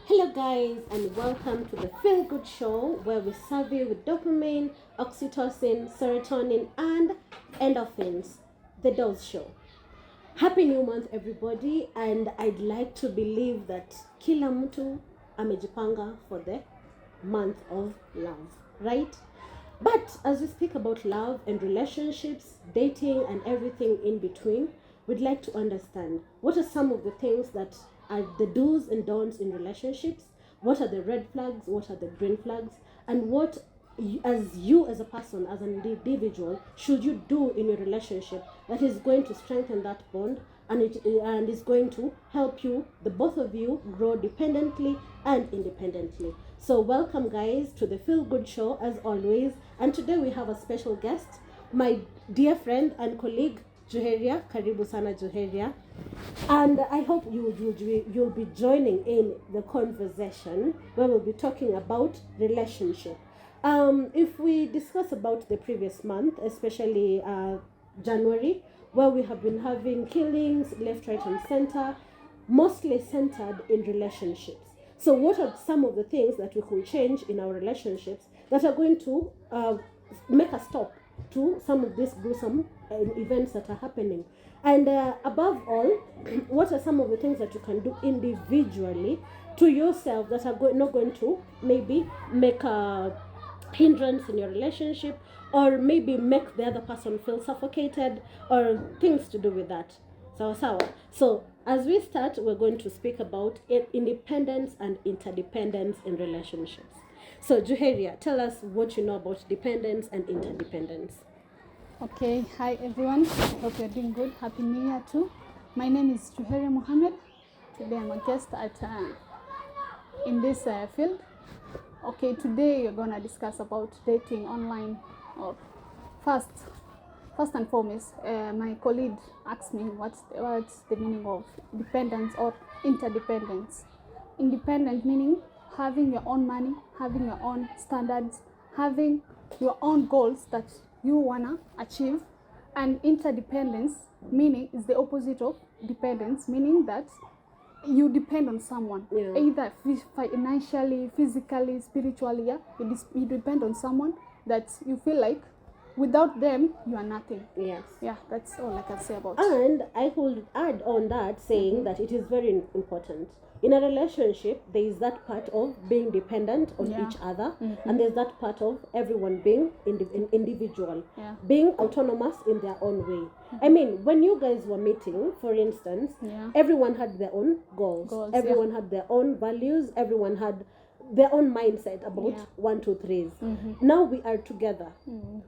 Hello, guys, and welcome to the Feel Good Show where we serve you with dopamine, oxytocin, serotonin, and endorphins. The Dose Show. Happy New Month, everybody, and I'd like to believe that kila mtu amejipanga for the month of love, right? But as we speak about love and relationships, dating, and everything in between, we'd like to understand what are some of the things that are the do's and don'ts in relationships, what are the red flags, what are the green flags, and what as you as a person, as an individual, should you do in your relationship that is going to strengthen that bond and is going to help you, the both of you, grow dependently and independently. So welcome, guys, to the Feel Good Show as always, and today we have a special guest, my dear friend and colleague Juheria. Karibu sana, Juheria. And I hope you'll be joining in the conversation where we'll be talking about relationship. If we discuss about the previous month, especially January, where we have been having killings left, right, and center, mostly centered in relationships. So what are some of the things that we could change in our relationships that are going to make a stop to some of these gruesome events that are happening? And above all, what are some of the things that you can do individually to yourself that are not going to maybe make a hindrance in your relationship, or maybe make the other person feel suffocated, or things to do with that? So as we start, we're going to speak about independence and interdependence in relationships. So Juheria, tell us what you know about dependence and interdependence. Okay, hi everyone. I hope you're doing good. Happy New Year too. My name is Juheria Mohammed. Today I'm a guest in this field. Okay, today we're gonna discuss about dating online. Or first and foremost, my colleague asked me what's the meaning of dependence or interdependence. Independent meaning having your own money, having your own standards, having your own goals that you wanna achieve. And interdependence meaning is the opposite of dependence, meaning that you depend on someone, either financially, physically, spiritually. You depend on someone that you feel like without them you are nothing. Yes. Yeah, that's all I can say about it. And I would add on that saying that it is very important. In a relationship, there is that part of being dependent on each other, and there's that part of everyone being individual, being autonomous in their own way. I mean, when you guys were meeting, for instance, everyone had their own goals, everyone had their own values, everyone had their own mindset about 1, 2, 3s. Now we are together,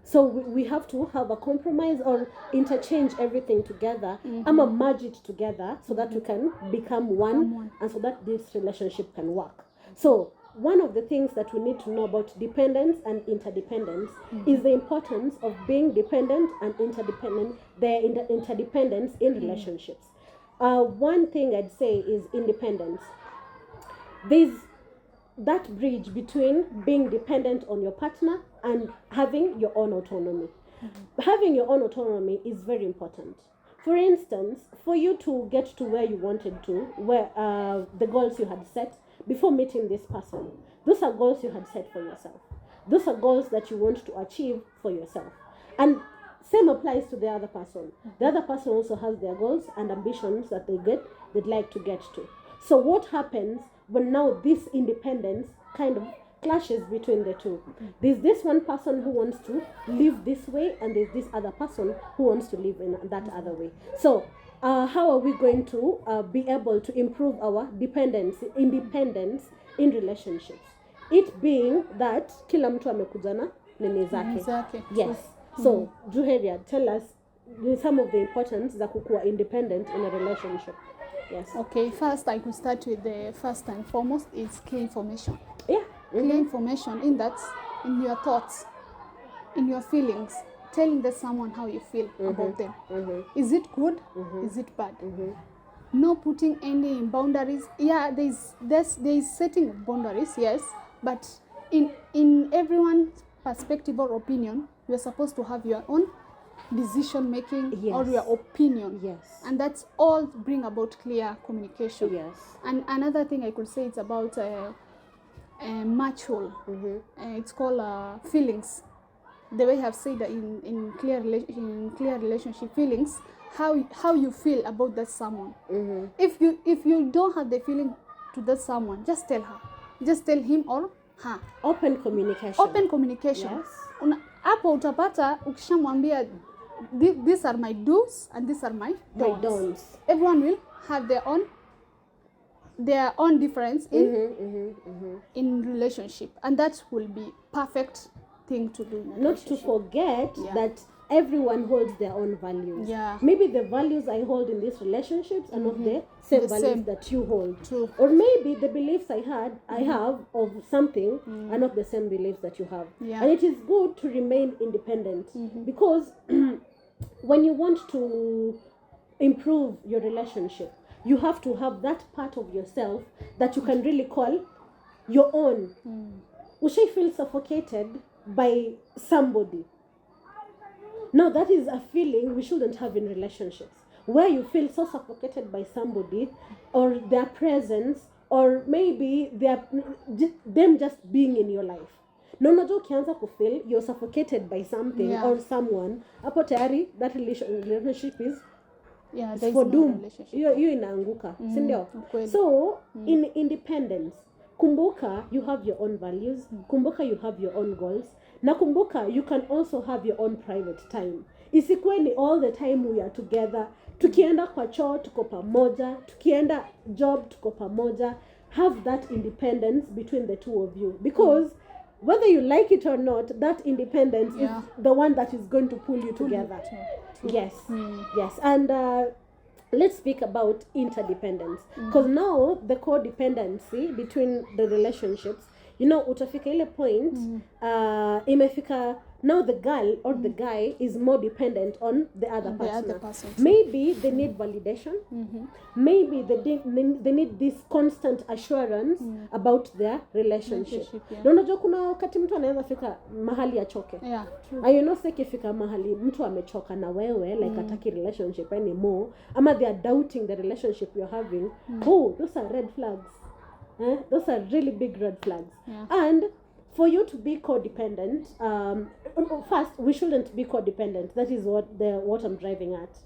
so we have to have a compromise or interchange everything together, merge it together so that we can become one, and so that this relationship can work. So one of the things that we need to know about dependence and interdependence is the importance of being dependent and interdependent, interdependence in relationships. One thing I'd say is independence. There's that bridge between being dependent on your partner and having your own autonomy. Having your own autonomy is very important. For instance, for you to get to where you wanted to, where the goals you had set before meeting this person, those are goals you had set for yourself. Those are goals that you want to achieve for yourself. And same applies to the other person. The other person also has their goals and ambitions that they'd like to get to. So what happens when now this independence kind of clashes between the two? There's this one person who wants to live this way, and there's this other person who wants to live in that other way. So how are we going to be able to improve our independence in relationships? It being that kila mtu amekuja na nini zake. Yes. So Juheria, tell us some of the importance za kukuwa independent in a relationship. Yes. Okay, first I could start with the first and foremost is clear information. Yeah. Clear information in that, in your thoughts, in your feelings, telling that someone how you feel about them. Is it good? Is it bad? No putting any boundaries. Yeah, there's setting of boundaries, yes, but in everyone's perspective or opinion, you're supposed to have your own decision making or Yes. your opinion. Yes. And that's all bring about clear communication. Yes. And another thing I could say, it's about mutual. It's called feelings. The way I've said that in clear relationship, feelings, how you feel about that someone. If you don't have the feeling to that someone, just tell her, just tell him or her. Open communication. Open communication. Yes. Hapo utapata ukishamwambia these are my do's and these are my don'ts. Everyone will have their own difference in relationship, and that will be perfect thing to do in a Not to forget that everyone holds their own values. Yeah. Maybe the values I hold in these relationships are not the same values that you hold. True. Or maybe the beliefs I have of something are not the same beliefs that you have. Yeah. And it is good to remain independent because when you want to improve your relationship, you have to have that part of yourself that you can really call your own. Ushai feel suffocated by somebody. Now that is a feeling we shouldn't have in relationships, where you feel so suffocated by somebody or their presence, or maybe them just being in your life. No, unajua ukianza kufeel you're suffocated by something or someone, hapo tayari that relationship is for doom. Hiyo inaanguka, si ndio? So in independence, kumbuka you have your own values, kumbuka you have your own goals, na kumbuka you can also have your own private time. Isikuwe ni all the time we are together. Tukienda kwa choo tuko pamoja, tukienda job tuko pamoja. Have that independence between the two of you, because whether you like it or not, that independence is the one that is going to pull you together. Yes. Yes. And let's speak about interdependence, because now the codependency between the relationships, utafika ile point imefika now the girl or the guy is more dependent on the other person. Maybe they need validation. Maybe they need this constant assurance about their relationship. Na unajua kuna wakati mtu anaweza fika mahali achoke. Ikifika mahali mtu amechoka na wewe, like hataki relationship anymore, ama they are doubting the relationship you're having. Those are red flags. Those are really big red flags. And for you to be codependent, first, we shouldn't be codependent. That is what I'm driving at.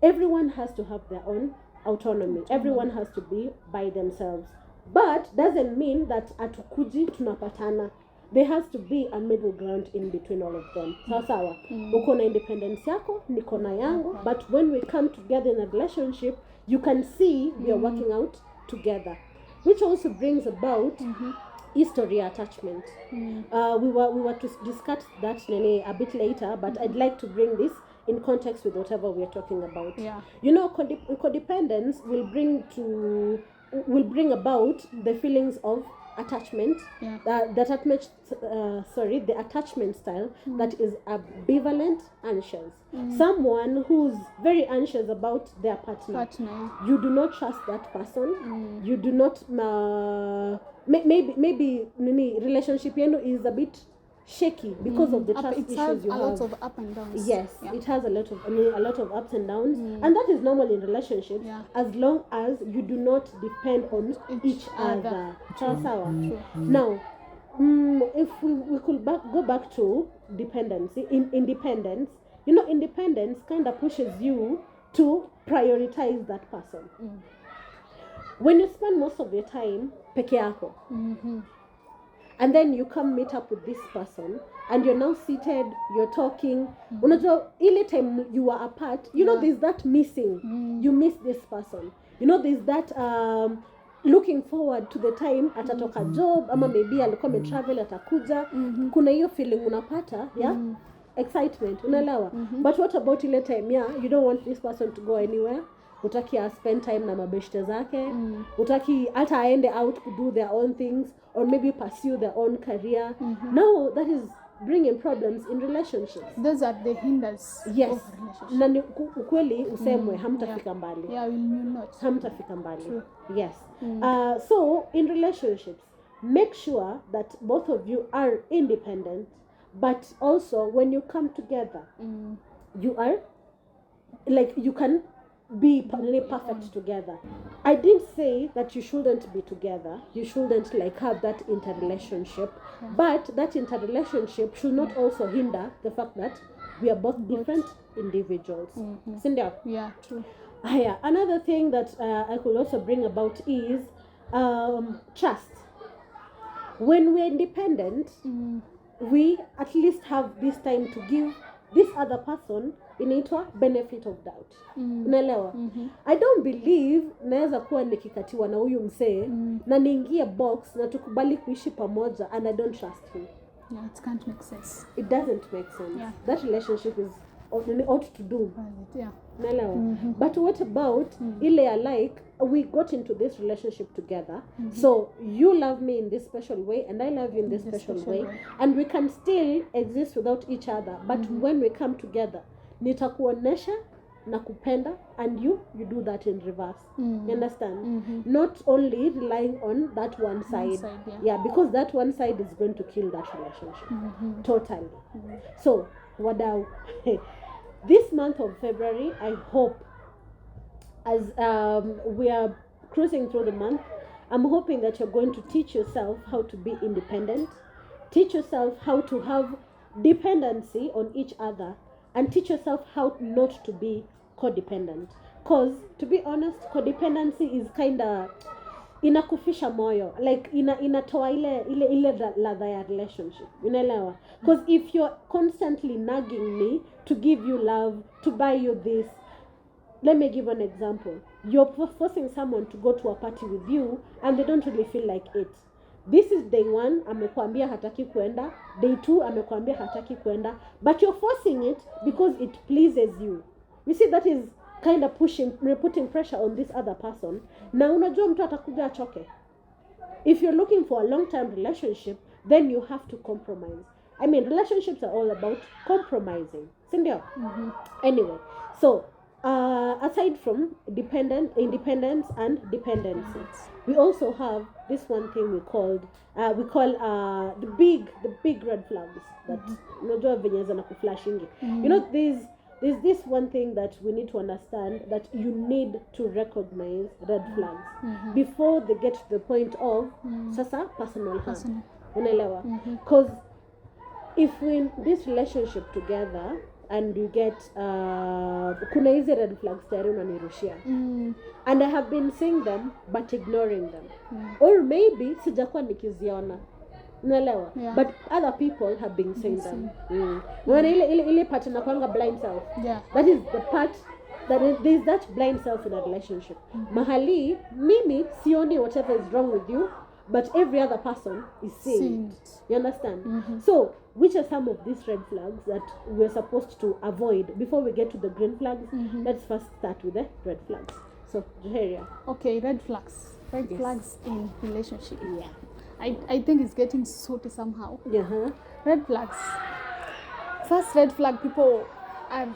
Everyone has to have their own autonomy. Everyone has to be by themselves. But doesn't mean that atukuji tunapatana. There has to be a middle ground in between all of them. Sawa. Uko na independence yako, niko na yangu. But when we come together in a relationship, you can see we are working out together. Which also brings about history attachment. We were to discuss that a bit later, but I'd like to bring this in context with whatever we are talking about. Codependence will bring about the feelings of attachment. The attachment style that is ambivalent, anxious. Someone who's very anxious about their partner. You do not trust that person. You do not maybe relationship is a bit shaky because of the trust issues you have. A lot of up and downs. Yes, it has a lot of ups and downs, and that is normal in relationships as long as you do not depend on each other. Now, if we could go back to dependency, independence. Independence kind of pushes you to prioritize that person. When you spend most of your time peke yako, and then you come meet up with this person, and you're now seated, you're talking. Unajua ile time you are apart, there's that missing. You miss this person. There's that looking forward to the time atatoka job, ama maybe alikuwa ametravel atakuja. Kuna hiyo feeling unapata, excitement, unaelewa. But what about ile time you don't want this person to go anywhere? Utaki spend time na mabeshte zake. Utaki hata aende out to do their own things, or maybe pursue their own career. Now that is bringing problems in relationships. Those are the hinders of relationships. Na ukweli usemwe hamtafika mbali. Hamtafika mbali. True. Yes. So in relationships, make sure that both of you are independent, but also when you come together, you are like you can be perfect together. I didn't say that you shouldn't be together. You shouldn't like have that interrelationship, but that interrelationship should not also hinder the fact that we are both different individuals. Cindy? Yeah, true. Yeah. Another thing that I could also bring about is trust. When we're independent, we at least have this time to give this other person inaitwa benefit of doubt. Unaelewa? I don't believe naweza kuwa nikikatiwa na huyu msee na niingie box na tukubali kuishi pamoja and I don't trust him. Yeah, it can't make sense. It doesn't make sense. Yeah. That relationship is ought to do. Yeah. Unaelewa? But what about ile like we got into this relationship together, so you love me in this special way and I love you in this special way, and we can still exist without each other, but when we come together nitakuonesha na kupenda and you do that in reverse. You understand? Not only relying on that one side, yeah, because that one side is going to kill that relationship totally. So wadau, this month of February, I hope, as we are cruising through the month, I'm hoping that you're going to teach yourself how to be independent, teach yourself how to have dependency on each other, and teach yourself how not to be codependent. Because, to be honest, codependency is kind of inakufisha moyo, like inatoa ile ladha ya relationship, unaelewa? Because if you're constantly nagging me to give you love, to buy you this, let me give an example. You're forcing someone to go to a party with you and they don't really feel like it. This is day 1, amekwambia hataki kwenda. Day 2, amekwambia hataki kwenda. But you're forcing it because it pleases you. You see, that is kind of putting pressure on this other person. Na unajua mtu atakuja achoke. If you're looking for a long-term relationship, then you have to compromise. I mean, relationships are all about compromising. Sindio? Anyway, so aside from independence and dependency, we also have this one thing we call the big red flags that unajua venye za nakuflashingi. You know, there's this one thing that we need to understand, that you need to recognize red flags before they get to the point of sasa personal harm. Unaelewa? Because if we're in this relationship together and you get kuna hizi red flags tayari unanirushia, and I have been seeing them but ignoring them, or maybe sijakuwa nikiziona, unaelewa? But other people have been saying them. Wana ile part na kwanga blind self. That is the part that there's that blind self in a relationship. Mahali mimi sioni whatever is wrong with you, but every other person is seeing it. You understand? So, which are some of these red flags that we're supposed to avoid before we get to the green flags? Let's first start with the red flags. So, Joheria. Okay, red flags. Red flags in relationship. Yeah. I think it's getting salty somehow. Red flags. First red flag, people are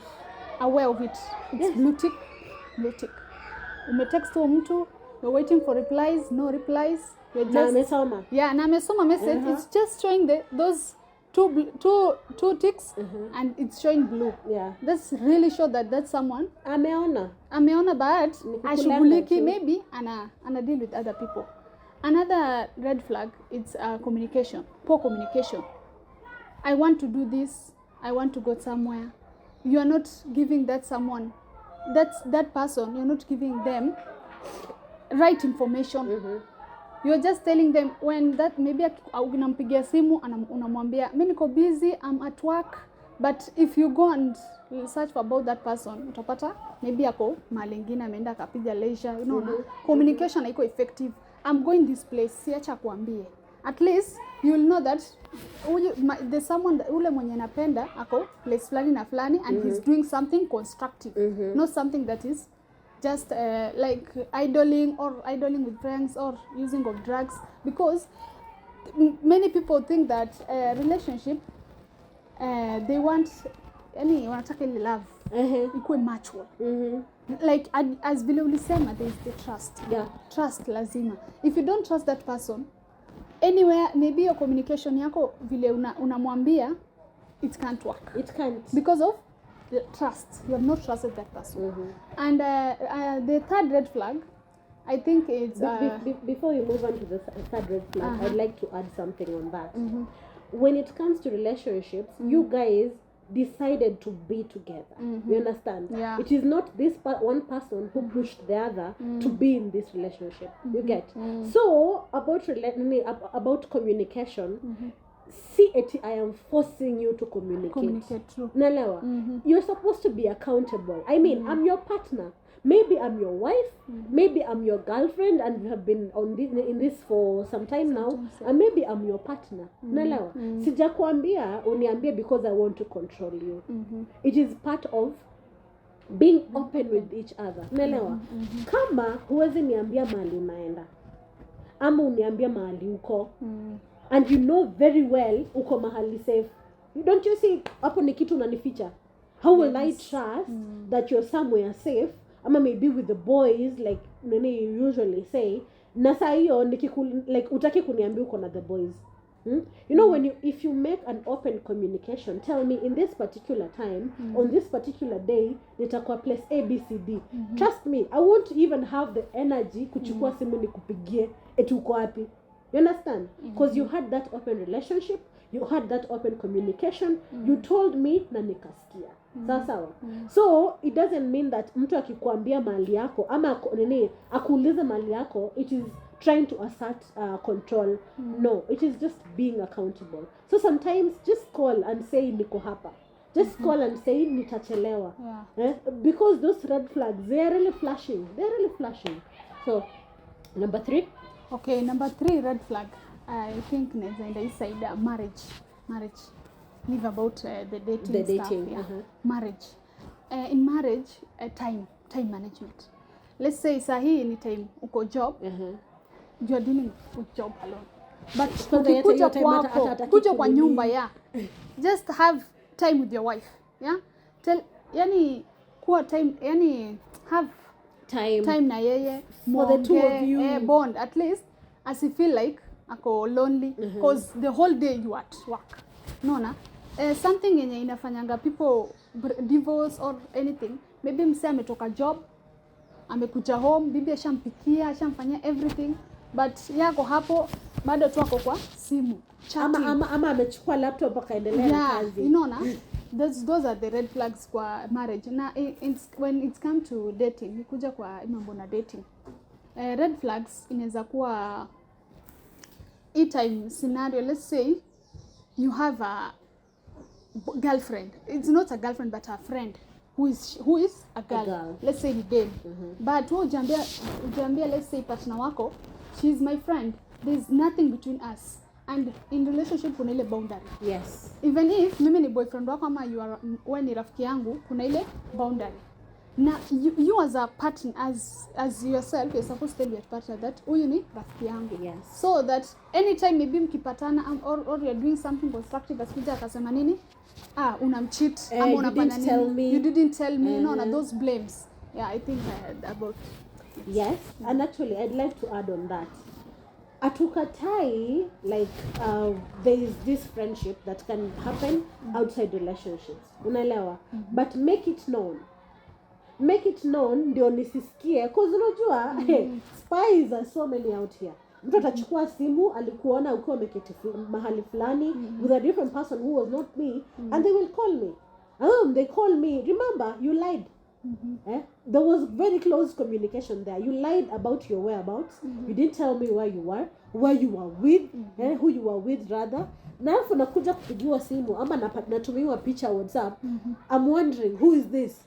aware of it. It's blue tick. Blue tick. Umetext mtu, you're waiting for replies, no replies. You're just na amesoma message. It's just showing those two ticks and it's showing blue. That's really sure that someone ameona but ashughuliki, maybe ana deal with other people. Another red flag, it's communication, poor communication. I want to do this, I want to go somewhere. You are not giving that someone, that person, you're not giving them right information. You're just telling them when that maybe unampigia simu unamwambia mimi niko busy, I'm at work, but if you go and search for about that person utapata maybe ako mahali ingine ameenda akapiga leisure, you know. Communication haiko effective. I'm going this place, siacha kuambie. At least you will know that there's someone ule mwenye napenda ako place flani na flani and he's doing something constructive, not something that is just like idling with friends or using of drugs. Because many people think that relationship they want wanataka ile love ikuwe mutual. Like as vile ulisema, there is the trust. Trust lazima. If you don't trust that person anywhere, maybe your communication yako vile unamwambia, it can't work. It can't, because of trust. You have not trusted that person. And the third red flag, I think it's before you move on to the third red flag, I'd like to add something on that. When it comes to relationships, you guys decided to be together. You understand? Yeah. It is not this one person who pushed the other to be in this relationship. You get? So about communication, see it, I am forcing you to communicate. True. Nalewa, you're supposed to be accountable. I mean, I'm your partner. Maybe I'm your wife, maybe I'm your girlfriend, and we have been in this for some time now, and maybe I'm your partner. Nalewa, sijakuambia uniambie because I want to control you. It is part of being open with each other. Nalewa, kama huwezi niambia mahali unaenda ama uniambia mahali uko, and you know very well uko mahali safe, don't you see hapo ni kitu unanificha? How will I trust that you're somewhere safe, ama maybe with the boys, like you usually say, na saa hiyo like utaki kuniambia uko na the boys? You know, if you make an open communication, tell me in this particular time, on this particular day, nitakuwa place ABCD. Trust me, I won't even have the energy kuchukua simu nikupigie eti uko wapi. You understand? Because you had that open relationship, you had that open communication, you told me na nikasikia. Sawa. So it doesn't mean that mtu akikuambia mali yako ama akuuliza mali yako, it is trying to assert control. No, it is just being accountable. So sometimes just call and say niko hapa. Just call and say nitachelewa. Because those red flags, they are really flashing. So number 3. Okay, number 3 red flag, I think naenda inside marriage. Leave about the dating stuff. Yeah. Marriage. In marriage, time management. Let's say sahi ni time uko job, you are dealing with job alone. But kuja kwa nyumba, just have time with your wife. Yeah, kuwa time, have time na yeye for the two of you, bond at least, as you feel like ako lonely because the whole day you at work. Something yenye inafanyanga people divorce or anything, maybe mse ametoka job, amekuja home, bibi ashampikia, ashamfanyia everything, but yako hapo bado tu ako kwa simu ama amechukua laptop akaendelea na kazi. Those are the red flags kwa marriage. Na when it comes to dating, nikuja kwa mambo na dating, red flags inaweza kuwa time scenario. Let's say you have a girlfriend, it's not a girlfriend but a friend who is a girl. Let's say ni babe, but ujambia let's say partner wako, she's my friend, there's nothing between us, and in relationship kuna ile boundary. Yes, even if mimi ni boyfriend wako ama wewe ni rafiki yangu, kuna ile boundary. Now you as a partner, as yourself, you're supposed to tell your partner that huyu ni rafiki yangu. Yes. So that anytime maybe mkipatana or you're doing something constructive, asikuja akasema nini, unamcheat ama unafanya nini, you didn't tell me, na those blames. Yeah, I think about it. Yes. And actually I'd like to add on that. Atukatai, like there is this friendship that can happen outside relationships. Unaelewa? But make it known ndio nisisikie, because unajua spies are so many out here. Mtu atachukua simu, alikuona ukiwa umeketi mahali fulani with a different person who was not me, and they will call me. They call me, remember you lied. There was very close communication there. You lied about your whereabouts. You didn't tell me where you were with, who you were with rather. Na alafu nakuja kupigiwa simu ama natumiwa picha WhatsApp. I'm wondering who is this?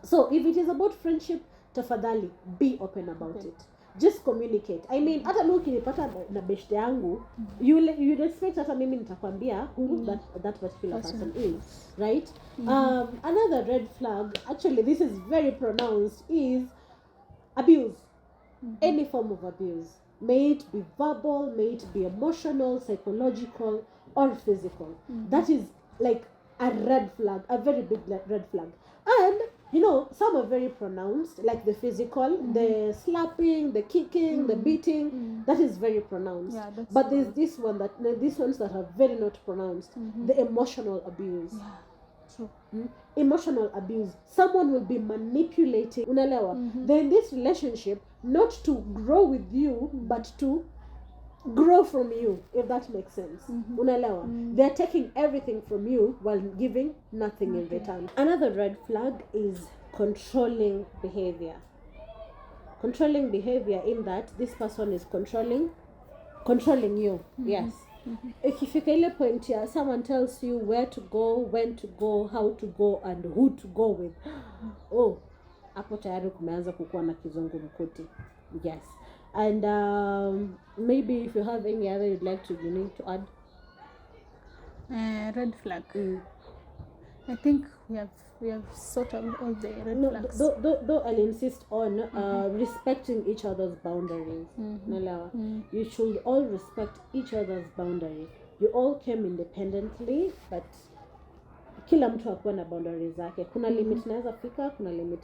So if it is about friendship, tafadhali be open about it. Just communicate. I mean, hata mimi ukinipata na beshte yangu, you expect hata mimi nitakwambia who that particular person is, right? Another red flag, actually this is very pronounced, is abuse. Any form of abuse, may it be verbal, may it be emotional, psychological, or physical. That is like a red flag, a very big red flag. And some are very pronounced, like the physical, the slapping, the kicking, the beating. That is very pronounced. Yeah, but there's these ones that are very not pronounced. The emotional abuse. Yeah, True. Emotional abuse. Someone will be manipulating. Unaelewa? They're in this relationship not to grow with you, but to grow from you, if that makes sense. Unaelewa? They're taking everything from you while giving nothing in return. Another red flag is controlling behavior. Controlling behavior in that this person is controlling you. Yes. Ikifika ile point ya someone tells you where to go, when to go, how to go, and who to go with, hapo tayari kumeanza kukuwa na kizungu mkuti. Yes. And maybe if you have any other you'd like to add. Red flag. I think we have sort of all the red flags. Though I'll insist on respecting each other's boundaries. You should all respect each other's boundaries. You all came independently, but kila mtu akuwa na boundaries zake. Kuna limit naweza fika, kuna limit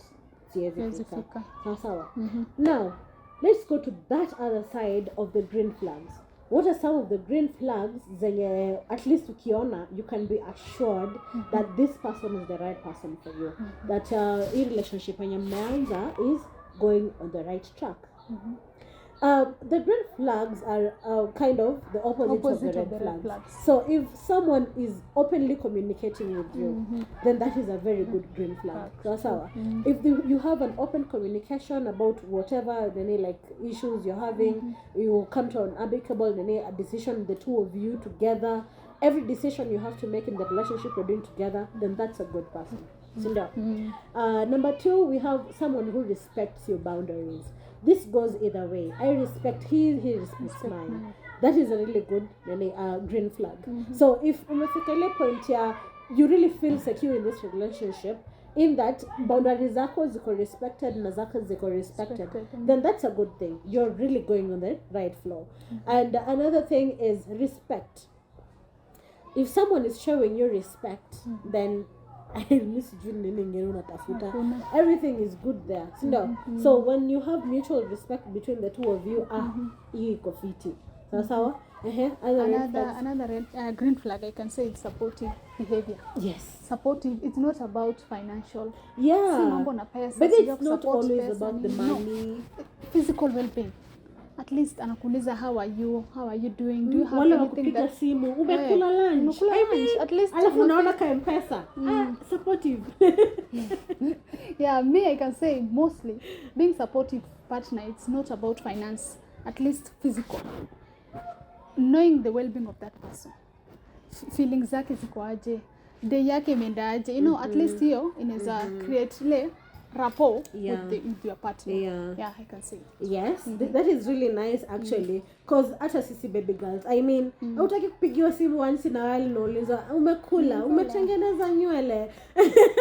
siwezi fika. Sawa. Now, let's go to that other side of the green flags. What are some of the green flags zenye at least ukiona you can be assured that this person is the right person for you, that in relationship yenye mmeanza is going on the right track. The green flags are kind of the opposite of the red flags. So if someone is openly communicating with you, then that is a very good green flag. So if you have an open communication about whatever like issues you're having, you come to an amicable a decision, the two of you together, every decision you have to make in the relationship you're doing together, then that's a good person. Number 2, we have someone who respects your boundaries. This goes either way. I respect he respects mine. That is a really good green flag. So if umefika ile point ya you really feel secure in this relationship, in that boundaries zako ziko respected na zako ziko respected, then that's a good thing. You're really going on the right flow. And another thing is respect. If someone is showing you respect, then everything is good there. So when you have mutual respect between the two of you, another red, green flag I can say is supportive behavior. Yes. Supportive, it's not about financial. Yeah. But it's not always about the money. No. Physical well-being. At least anakuuliza how are you doing, do you have anything that simu umekula lunch, at least alafu unaona ka mpesa supportive. Yeah, me I can say mostly being supportive partner, it's not about finance, at least physical, knowing the well-being of that person, feelings zake ziko aje, day yake imeenda aje, at least hiyo inaweza create rapport with your partner. Yeah, I can say it. Yes, that is really nice actually, because hata sisi baby girls, I mean, hautaki kupigiwa simu once in a while nauliza umekula, umetengeneza nywele.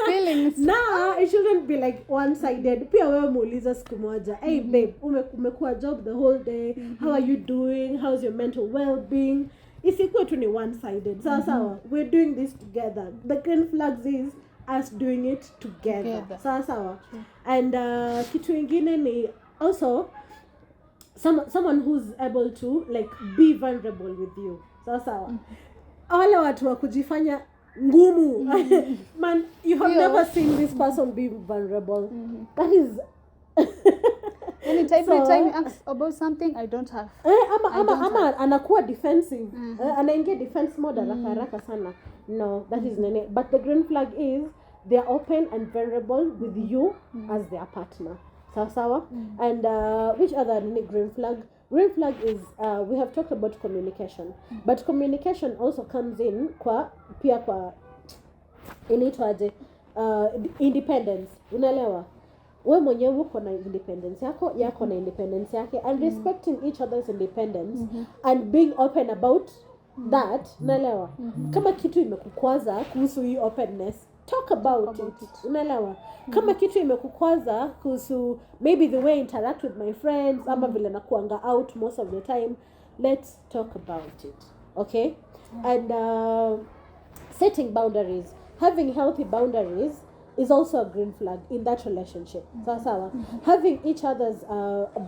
Feelings. Nah, it shouldn't be like one-sided. Pia wewe muuliza siku moja, hey babe, umekuwa job the whole day, how are you doing, how's your mental well-being? Isikuwe tu ni one-sided. Sawa, we're doing this together. The green flags is us doing it together. Sawa. And kitu ingine ni also someone who's able to like be vulnerable with you. Sawa. Wale watu wa kujifanya ngumu. Man, you have never seen this person be vulnerable. That is every time you ask about something, I don't have. Ama anakuwa defensive. Anaingia defense mode haraka sana. No, that is nene. But the green flag is they are open and vulnerable with you as their partner. Sawa. And which other green flag? Green flag is we have talked about communication, but communication also comes in pia kwa inaitwaje independence. Unaelewa? Wewe mwenyewe uko na independence yako na independence yake, and respecting each other's independence and being open about that. Unaelewa? Kama kitu imekukwaza kuhusu hii openness, talk about it. Unaelewa? Kama kitu imekukwaza kuhusu maybe the way I interact with my friends, ama vile nakuanga out most of the time, let's talk about it. Okay? And setting boundaries, having healthy boundaries is also a green flag in that relationship. Sawa. Having each other's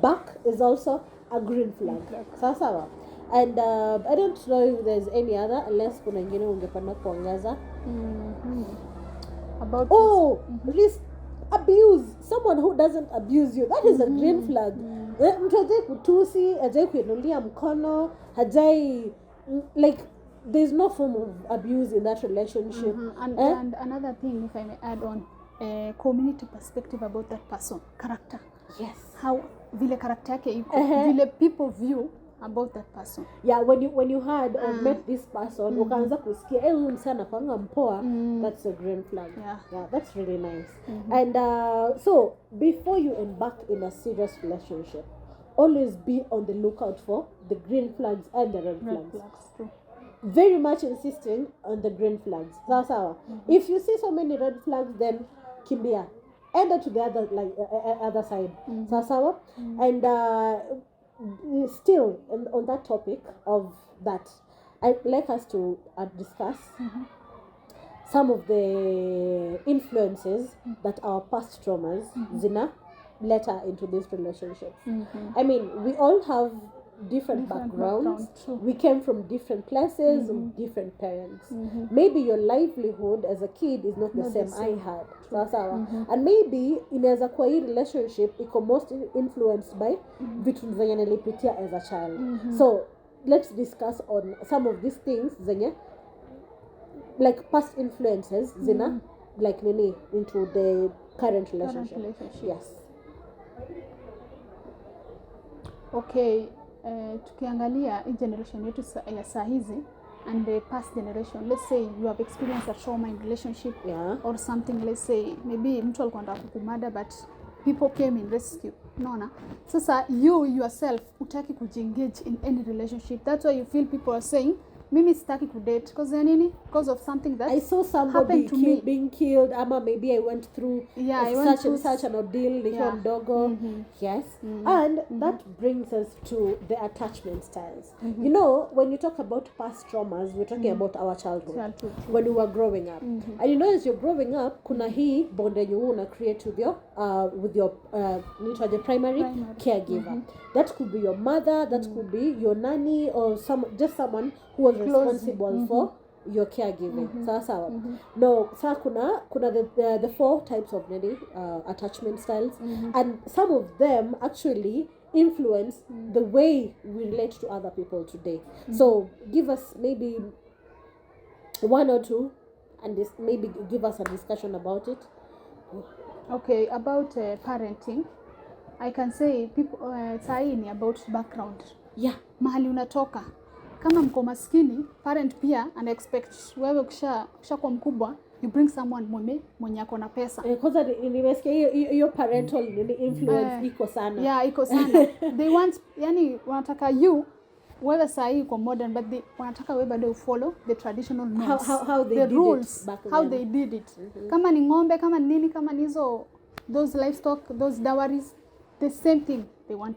back is also a green flag. Sawa. And I don't know if there's any other, unless kuna ingine ungependa kuongeza. about this abuse, someone who doesn't abuse you, that is a green flag. Mtu hajai kutusi, hajai kuinulia mkono, hajai, like, there's no form of abuse in that relationship. And another thing, if I may add on, community perspective about that person, character. Yes. How vile character yake iko, vile people view about that person. Yeah, when you had or met this person, ukaanza kusikia huyu msana panga mpoa, that's a green flag. Yeah, that's really nice. And so before you embark in a serious relationship, always be on the lookout for the green flags and the red flags. True. Very much insisting on the green flags. Sawa. If you see so many red flags, then kimbia, enter to the other side. Sawa. And still on that topic of that, I'd like us to discuss some of the influences that our past traumas zina later into these relationships. I mean, we all have different backgrounds. We came from different places, with different parents. Maybe your livelihood as a kid is not the same I had. And maybe inaweza kuwa hii relationship iko most influenced by vitu zenye nilipitia as a child. So let's discuss on some of these things zenye like past influences zina like nini into the current relationship. Yes. Okay. Tukiangalia hii generation yetu ya saa hizi and the past generation, let's say you have experienced a trauma in relationship, or something, let's say maybe mtu alikuwa anataka kukumada but people came in rescue. Unaona, sasa you yourself utaki kujiengage in any relationship. That's why you feel people are saying mimi sitaki kudate because ya nini, because of something that I saw somebody being killed, ama maybe I went through such an ordeal nikiwa mdogo. Yes. And that brings us to the attachment styles. You know, when you talk about past traumas, we're talking about our childhood when we were growing up. And you know, as you're growing up, kuna hii bond you una create with your primary caregiver. That could be your mother, that could be your nanny, or just someone who was responsible for your caregiving. Sawa. No, kuna the 4 types of attachment styles, and some of them actually influence the way we relate to other people today. So give us maybe 1 or 2 and maybe give us a discussion about it. Okay, about parenting, I can say people sahi ni about background. Yeah, mahali unatoka. Kama mko maskini, parent pia ana expect wewe ukisha kwa mkubwa you bring someone mwenye ako na pesa. Because nimesikia hiyo parental influence iko sana. Yeah, iko sana. They want, yani wanataka you wewe sahi uko modern, but wanataka wewe bado follow the traditional norms, how they the did rules, it back how then. they did it. Kama ni ng'ombe, kama ni nini, kama nizo those livestock, those dowries, the same thing they want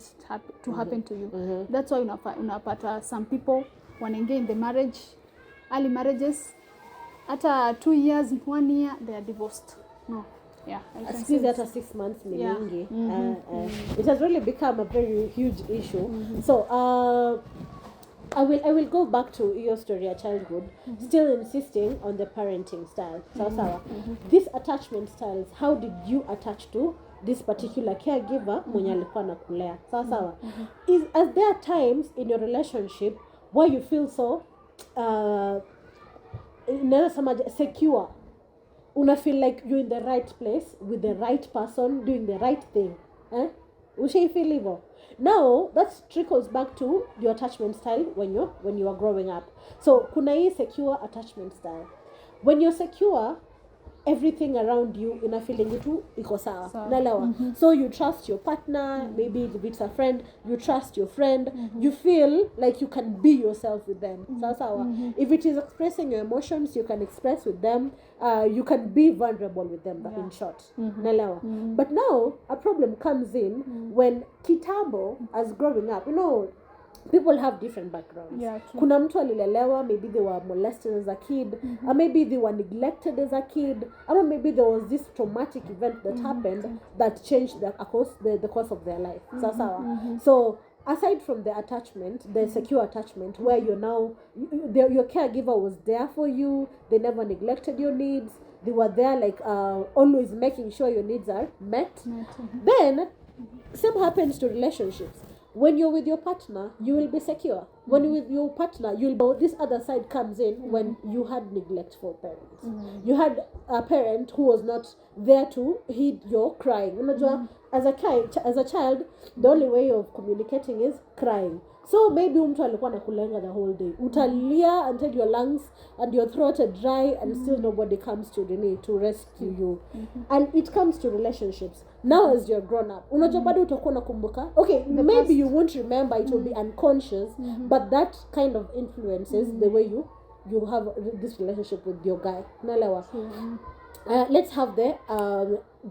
to happen to you. That's why unapata some people wanaingia in the marriage, early marriages, after 2 years, 1 year they are divorced. No. Yeah, after 6 months ni mingi. It has really become a very huge issue. So I will go back to your story of childhood, still insisting on the parenting style. Sawa. These attachment styles, how did you attach to this particular caregiver mwenye alikuwa anakulea? Sawa. Are there times in your relationship where you feel so secure? Una feel like you're in the right place with the right person doing the right thing. Ushai feel hivyo? Now that trickles back to your attachment style when you are growing up. So kuna hii secure attachment style. When you're secure, everything around you in a feeling itu iko sawa. Nalawa. So you trust your partner, maybe if it's a friend, you trust your friend, you feel like you can be yourself with them. Sawa. If it is expressing your emotions, you can express with them, you can be vulnerable with them, in short. Nalawa. But now a problem comes in when kitambo, as growing up, you know, people have different backgrounds. Yeah, kuna mtu alilelewa, maybe they were molested as a kid, or maybe they were neglected as a kid, or maybe there was this traumatic event that happened that changed the course of their life. So aside from the attachment, the secure attachment, where you're now, your caregiver was there for you, they never neglected your needs, they were there like always making sure your needs are met. Then same happens to relationships. When you're with your partner, you will be secure. When you're with your partner, this other side comes in when you had neglectful parents. You had a parent who was not there to heed your crying. As a child, the only way of communicating is crying. So maybe mtu alikuwa anakulenga the whole day. Utalia until your lungs and your throat are dry, and still nobody comes to rescue you. And it comes to relationships. Now as you're grown up, unajua bado utakuwa unakumbuka. Okay, maybe you won't remember, it will be unconscious, but that kind of influences the way you have this relationship with your guy. Nalewa. Let's have the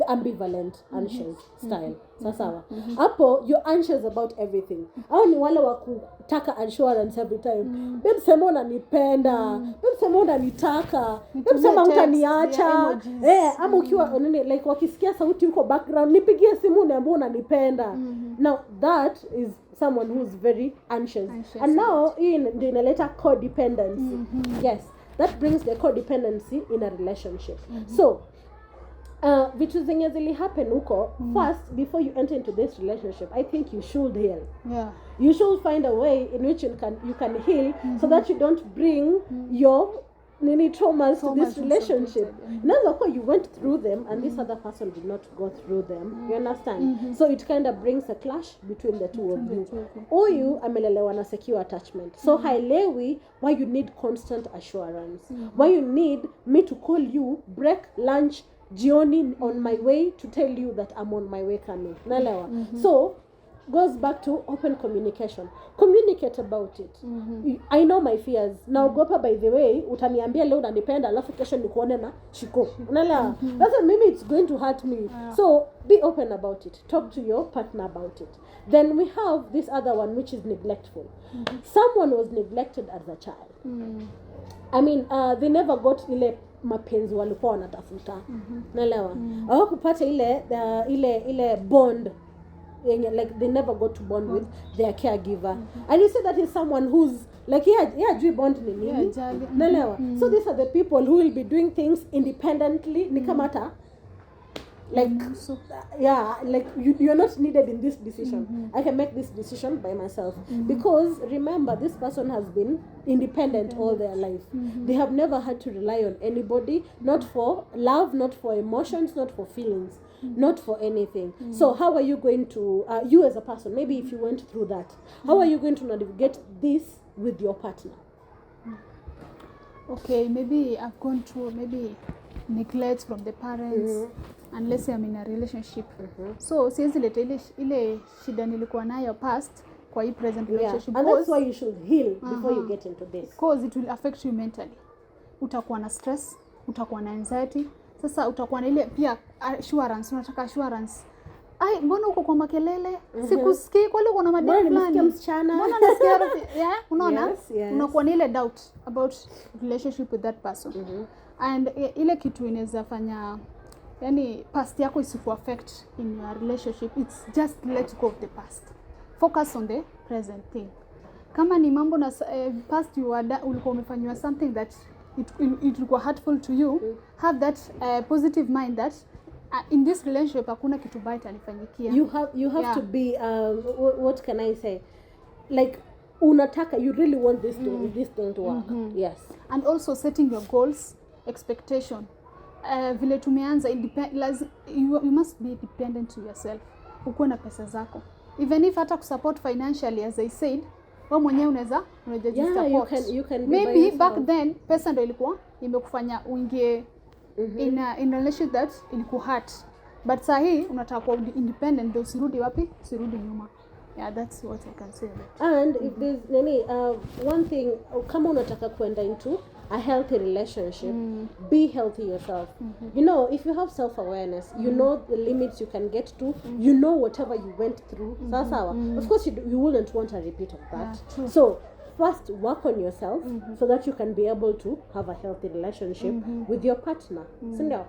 ambivalent anxious style. Sawa. Hapo you're anxious about everything. Au ni wale wa kutaka assurance every time. Babe sema unanipenda. Babe sema unanitaka. Babe sema utaniacha. Ama ukiwa like wakisikia sauti huko background, nipigie simu niambie unanipenda. Now that is someone who's very anxious. And now ndio inaleta codependency. Yes. That brings the codependency in a relationship. So, vitu zenye zili happen huko, first, before you enter into this relationship, I think you should heal. Yeah. You should find a way in which you can heal, so that you don't bring your traumas to this relationship. Now, you went through them, and this other person did not go through them. You understand? So it kind of brings a clash between the two of you. Or you amelelewa na secure attachment. So hailewi why you need constant assurance. Why you need me to call you, break lunch, jioni on my way to tell you that I'm on my way coming. Nalewa. So goes back to open communication. Communicate about it. I know my fears. Naogopa, by the way, utaniambia leo unanipenda alafu kesho nikuone na shiko. Unaelewa? That's maybe it's going to hurt me. So be open about it. Talk to your partner about it. Then we have this other one, which is neglectful. Someone was neglected as a child. I mean, they never got ile mapenzi walikuwa wanatafuta. Unaelewa? Hawakupata ile bond. Like they never got to bond with their caregiver. And you say that is someone who's like do bond nini? So these are the people who will be doing things independently. Nikamata like like you're not needed in this decision. I can make this decision by myself. Because remember, this person has been independent all their life. They have never had to rely on anybody, not for love, not for emotions, not for feelings, not for anything. So how are you going to you as a person, maybe if you went through that, how are you going to navigate this with your partner? Okay, maybe I've gone through neglect from the parents, and let's say I'm in a relationship. So siwezi leta ile shida nilikuwa nayo past kwa hii present relationship. And that's why you should heal before you get into this. Because it will affect you mentally. Utakuwa na stress, utakuwa na anxiety. Sasa utakuwa na ile pia assurance, unataka assurance. Ai, mbona uko kwa makelele? Sikusikii kwani uko na madeni fulani. Mbona nasikia unaona? Unakuwa na ile doubt about relationship with that person. And ile kitu inaweza fanya yani past yako isiku affect in your relationship. It's just let go of the past. Focus on the present thing. Kama ni mambo na past ulikuwa umefanywa something that it was hurtful to you, have that positive mind that in this relationship hakuna kitu baya itanifanyikia. You have to be what can I say, like unataka, you really want this to work. Yes. And also setting your goals, expectation. Vile tumeanza you must be dependent to yourself. Ukuwe na pesa zako. Even if hata kusupport financially, as I said, wewe mwenyewe unaweza support. You can maybe back then pesa ndio ilikuwa imekufanya uingie in a relationship that ilikuwa hurt. But sasa hii unataka kuwa independent, ndio usirudi wapi? Usirudi nyuma. Yeah, that's what I can say. And if there's one thing, kama unataka kwenda into a healthy relationship, be healthy yourself. You know, if you have self-awareness, you know the limits you can get to, you know whatever you went through. Of course, you wouldn't want a repeat of that. Yeah, so first, work on yourself so that you can be able to have a healthy relationship with your partner. Sindio?